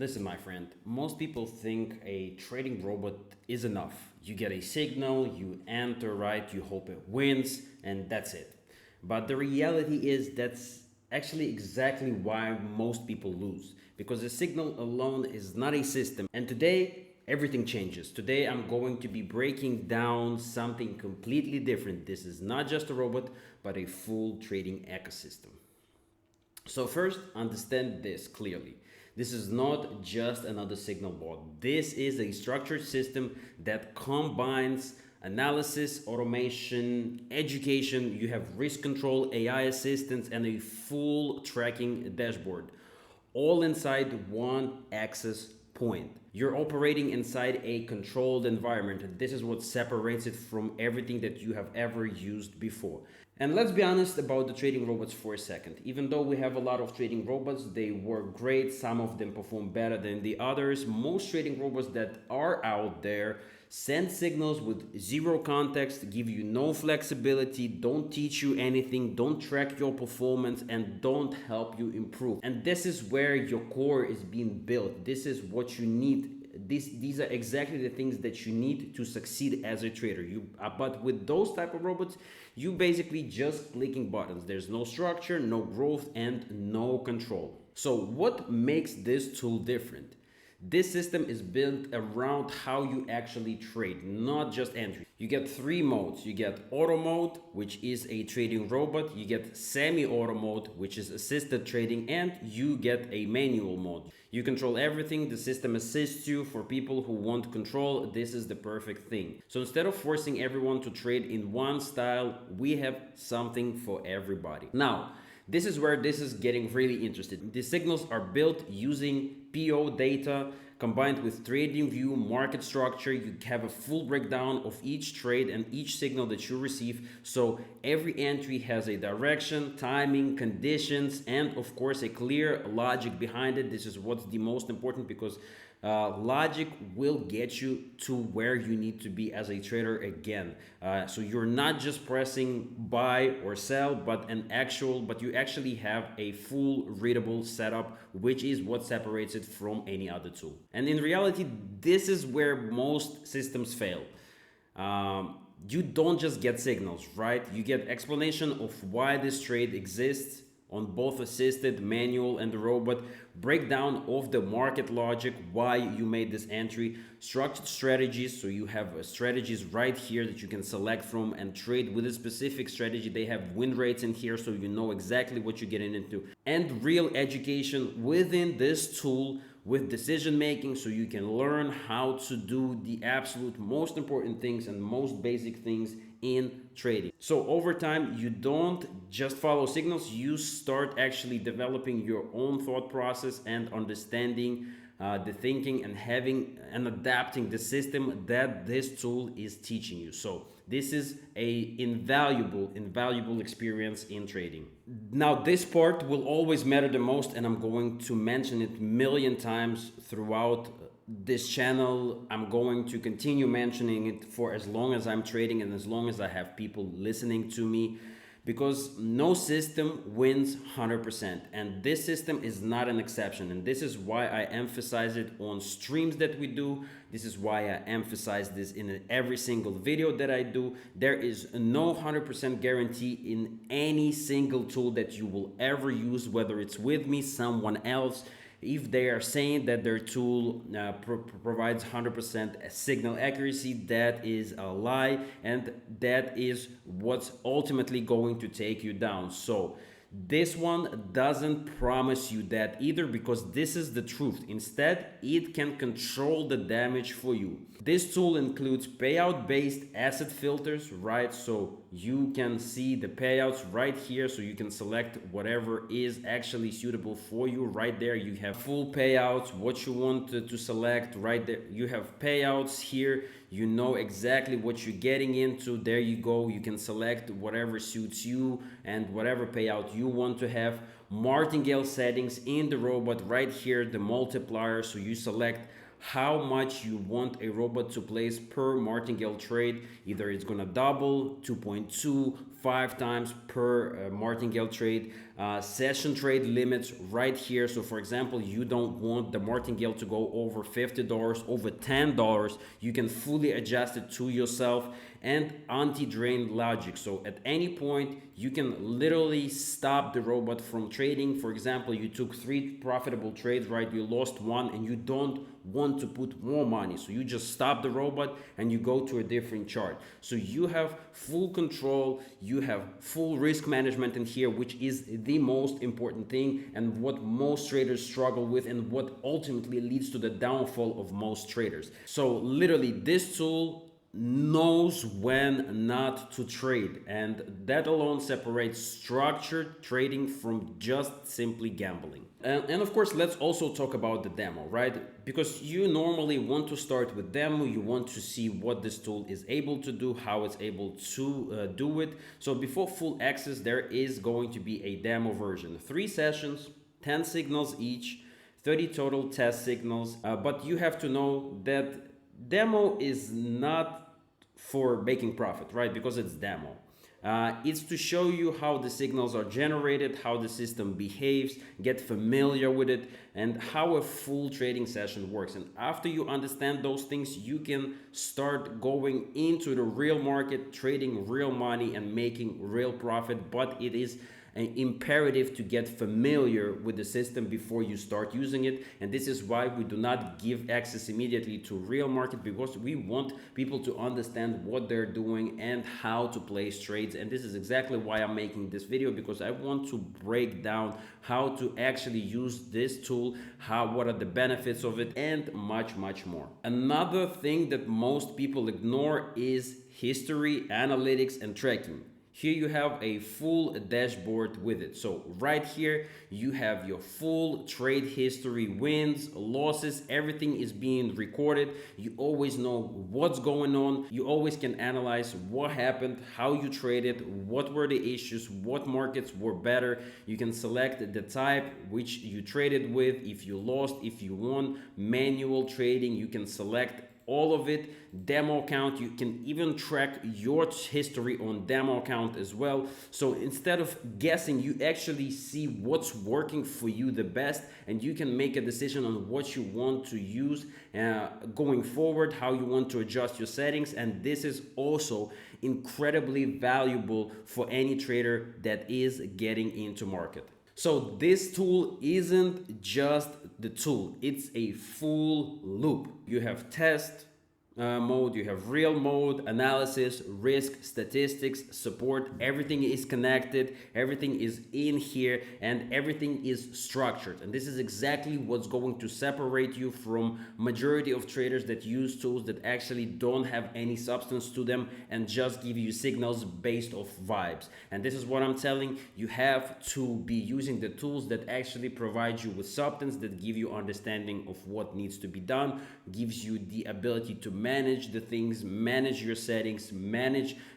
Listen, my friend, most people think a trading robot is enough. You get a signal, you enter, right? You hope it wins, and that's it. But the reality is that's actually exactly why most people lose. Because the signal alone is not a system. And today, everything changes. Today, I'm going to be breaking down something completely different. This is not just a robot, but a full trading ecosystem. So first, understand this clearly. This is not just another signal bot. This is a structured system that combines analysis, automation, education. You have risk control, AI assistance, and a full tracking dashboard, all inside one access point. You're operating inside a controlled environment, and this is what separates it from everything that you have ever used before. And let's be honest about the trading robots for a second. Even though we have a lot of trading robots, they work great. Some of them perform better than the others. Most trading robots that are out there send signals with zero context, give you no flexibility, don't teach you anything, don't track your performance, and don't help you improve. And this is where your core is being built. This is what you need. These are exactly the things that you need to succeed as a trader. But with those type of robots, you basically just clicking buttons. There's no structure, no growth, and no control. So what makes this tool different? This system is built around how you actually trade, not just entry. You get three modes. You get auto mode, which is a trading robot. You get semi-auto mode, which is assisted trading, and you get a manual mode. You control everything. The system assists you. For people who want control, this is the perfect thing. So instead of forcing everyone to trade in one style, we have something for everybody. Now, this is where this is getting really interesting. The signals are built using PO data combined with TradingView market structure. You have a full breakdown of each trade and each signal that you receive. So every entry has a direction, timing, conditions, and of course a clear logic behind it. This is what's the most important, because logic will get you to where you need to be as a trader again. So you're not just pressing buy or sell, but you actually have a full readable setup, which is what separates it from any other tool. And in reality, this is where most systems fail. You don't just get signals, right? You get explanation of why this trade exists on both assisted, manual, and the robot, breakdown of the market logic, why you made this entry, structured strategies, so you have strategies right here that you can select from and trade with a specific strategy. They have win rates in here, so you know exactly what you're getting into, and real education within this tool with decision making, so you can learn how to do the absolute most important things and most basic things in trading. So over time, you don't just follow signals, you start actually developing your own thought process and understanding the thinking and having and adapting the system that this tool is teaching you. So this is a invaluable experience in trading. Now this part will always matter the most, and I'm going to mention it a million times throughout this channel. I'm going to continue mentioning it for as long as I'm trading and as long as I have people listening to me, because no system wins 100%, and this system is not an exception. And this is why I emphasize it on streams that we do. This is why I emphasize this in every single video that I do. There is no 100% guarantee in any single tool that you will ever use, whether it's with me, someone else. If they are saying that their tool provides 100% signal accuracy, that is a lie, and that is what's ultimately going to take you down. So this one doesn't promise you that either, because this is the truth. Instead, it can control the damage for you. This tool includes payout-based asset filters, right? So you can see the payouts right here, so you can select whatever is actually suitable for you right there. You have full payouts, what you want to select right there. You have payouts here. You know exactly what you're getting into. There you go. You can select whatever suits you and whatever payout you want to have. Martingale settings in the robot right here, the multiplier. So you select how much you want a robot to place per martingale trade. Either it's gonna double, 2.2, 5 times per martingale trade. Session trade limits right here. So for example, you don't want the martingale to go over $50, over $10. You can fully adjust it to yourself. And anti-drain logic. So at any point, you can literally stop the robot from trading. For example, you took 3 profitable trades, right? You lost 1 and you don't want to put more money. So you just stop the robot and you go to a different chart. So you have full control, you have full risk management in here, which is the most important thing and what most traders struggle with and what ultimately leads to the downfall of most traders. So literally this tool knows when not to trade, and that alone separates structured trading from just simply gambling. And of course, let's also talk about the demo, right? Because you normally want to start with demo, you want to see what this tool is able to do, how it's able to do it. So before full access, there is going to be a demo version, 3 sessions, 10 signals each, 30 total test signals, but you have to know that demo is not for making profit, right? Because it's demo. It's to show you how the signals are generated, how the system behaves, get familiar with it, and how a full trading session works. And after you understand those things, you can start going into the real market, trading real money and making real profit. But it is imperative to get familiar with the system before you start using it. And this is why we do not give access immediately to real market, because we want people to understand what they're doing and how to place trades. And this is exactly why I'm making this video, because I want to break down how to actually use this tool, what are the benefits of it, and much more. Another thing that most people ignore is history, analytics, and tracking. Here you have a full dashboard with it. So right here, you have your full trade history, wins, losses, everything is being recorded. You always know what's going on. You always can analyze what happened, how you traded, what were the issues, what markets were better. You can select the type which you traded with, if you lost, if you won, manual trading, you can select all of it. Demo account, you can even track your history on demo account as well. So instead of guessing, you actually see what's working for you the best, and you can make a decision on what you want to use going forward, how you want to adjust your settings. And this is also incredibly valuable for any trader that is getting into market. So this tool isn't just the tool, it's a full loop. You have test mode, you have real mode, analysis, risk, statistics, support. Everything is connected, everything is in here, and everything is structured. And this is exactly what's going to separate you from majority of traders that use tools that actually don't have any substance to them and just give you signals based off vibes. And this is what I'm telling you, have to be using the tools that actually provide you with substance, that give you understanding of what needs to be done, gives you the ability to manage the things, manage your settings,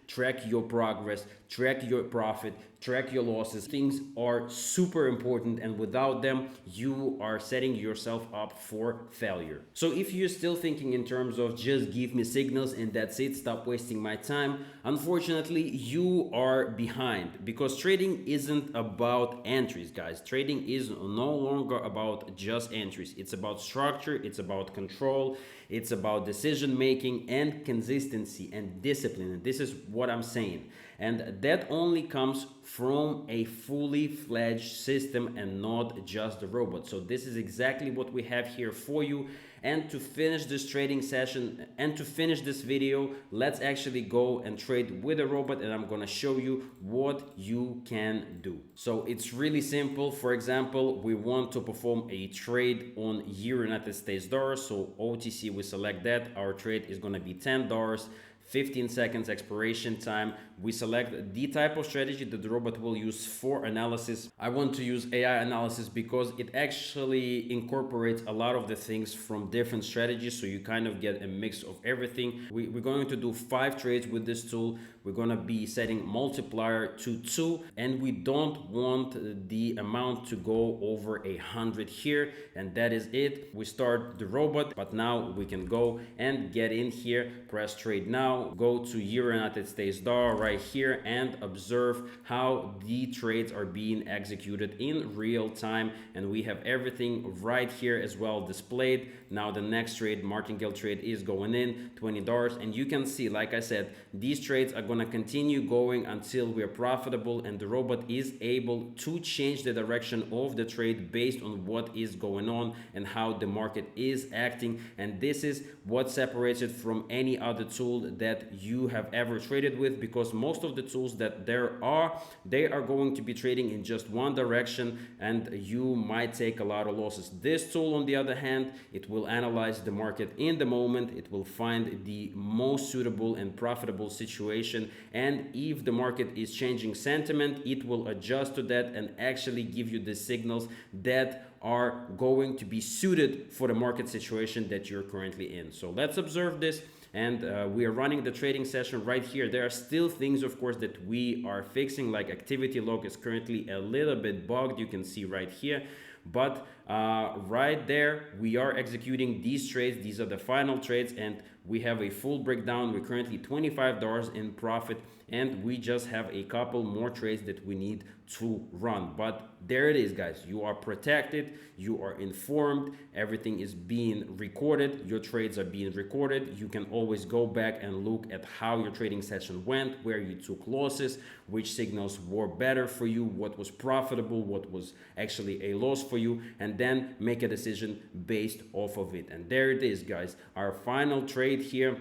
track your progress, track your profit, track your losses. Things are super important, and without them, you are setting yourself up for failure. So if you're still thinking in terms of just give me signals and that's it, stop wasting my time, unfortunately, you are behind, because trading isn't about entries, guys. Trading is no longer about just entries. It's about structure, it's about control, it's about decision making and consistency and discipline. And this is what I'm saying. And that only comes from a fully fledged system and not just the robot. So this is exactly what we have here for you. And to finish this trading session and to finish this video, let's actually go and trade with a robot, and I'm gonna show you what you can do. So it's really simple. For example, we want to perform a trade on United States dollars. So OTC, we select that. Our trade is gonna be $10. 15 seconds expiration time. We select the type of strategy that the robot will use for analysis. I want to use AI analysis because it actually incorporates a lot of the things from different strategies, so you kind of get a mix of everything. We're going to do 5 trades with this tool. We're going to be setting multiplier to 2, and we don't want the amount to go over 100 here, and that is it. We start the robot, but now we can go and get in here, press trade now, go to Euro United States dollar right here, and observe how the trades are being executed in real time. And we have everything right here as well displayed. Now the next trade, martingale trade, is going in, $20, and you can see, like I said, these trades are going to continue going until we are profitable, and the robot is able to change the direction of the trade based on what is going on and how the market is acting. And this is what separates it from any other tool that you have ever traded with, because most of the tools that there are, they are going to be trading in just one direction, and you might take a lot of losses. This tool, on the other hand, it will analyze the market in the moment. It will find the most suitable and profitable situation, and if the market is changing sentiment, it will adjust to that and actually give you the signals that are going to be suited for the market situation that you're currently in. So let's observe this. And we are running the trading session right here. There are still things, of course, that we are fixing, like activity log is currently a little bit bugged. You can see right here. But right there, we are executing these trades. These are the final trades, and we have a full breakdown. We're currently $25 in profit, and we just have a couple more trades that we need to run. But there it is, guys. You are protected, you are informed, everything is being recorded, your trades are being recorded. You can always go back and look at how your trading session went, where you took losses, which signals were better for you, what was profitable, what was actually a loss for you, and then make a decision based off of it. And there it is, guys, our final trade here.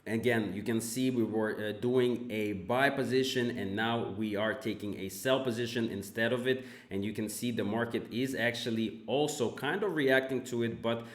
Again, you can see we were doing a buy position, and now we are taking a sell position instead of it. And you can see the market is actually also kind of reacting to it, but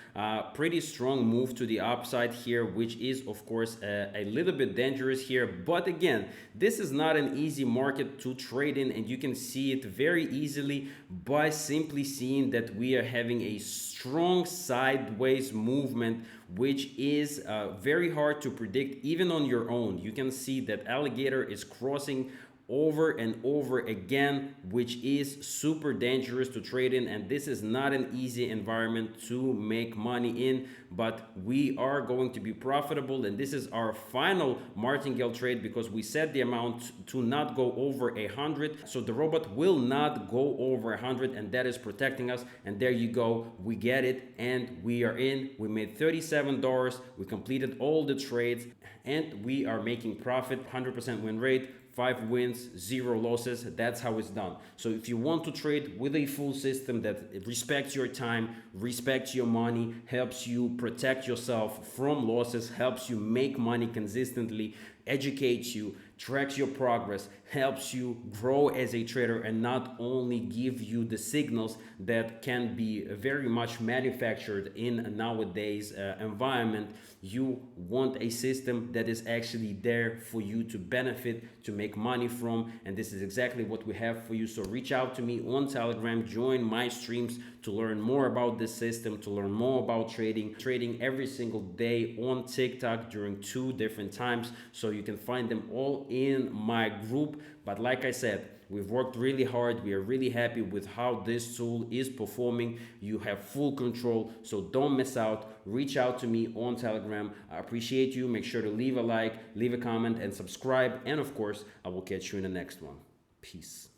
pretty strong move to the upside here, which is of course a little bit dangerous here. But again, this is not an easy market to trade in, and you can see it very easily by simply seeing that we are having a strong sideways movement, which is very hard to predict even on your own. You can see that alligator is crossing over and over again, which is super dangerous to trade in, and this is not an easy environment to make money in. But we are going to be profitable, and this is our final martingale trade because we set the amount to not go over 100, so the robot will not go over 100, and that is protecting us. And there you go, we get it, and we are in. We made $37, we completed all the trades, and we are making profit. 100% win rate, 5 wins, 0 losses. That's how it's done. So if you want to trade with a full system that respects your time, respects your money, helps you protect yourself from losses, helps you make money consistently, educates you, tracks your progress, helps you grow as a trader, and not only give you the signals that can be very much manufactured in nowadays environment. You want a system that is actually there for you to benefit, to make money from, and this is exactly what we have for you. So reach out to me on Telegram, join my streams to learn more about this system, to learn more about trading every single day on TikTok during 2 different times. So you can find them all in my group. But like I said, we've worked really hard. We are really happy with how this tool is performing. You have full control, so don't miss out. Reach out to me on Telegram. I appreciate you. Make sure to leave a like, leave a comment, and subscribe. And of course, I will catch you in the next one. Peace.